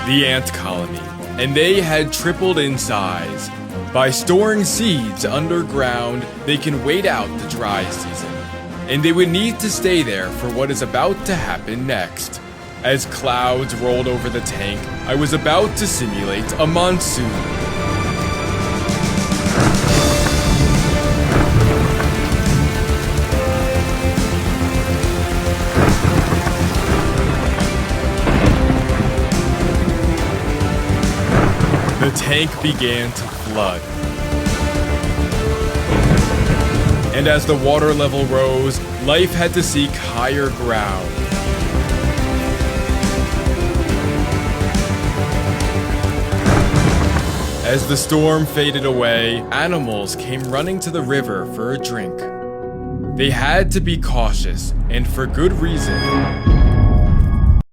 the ant colony, and they had tripled in size. By storing seeds underground, they can wait out the dry season, and they would need to stay there for what is about to happen next. As clouds rolled over the tank, I was about to simulate a monsoon. The tank began to flood. And as the water level rose, life had to seek higher ground. As the storm faded away, animals came running to the river for a drink. They had to be cautious, and for good reason.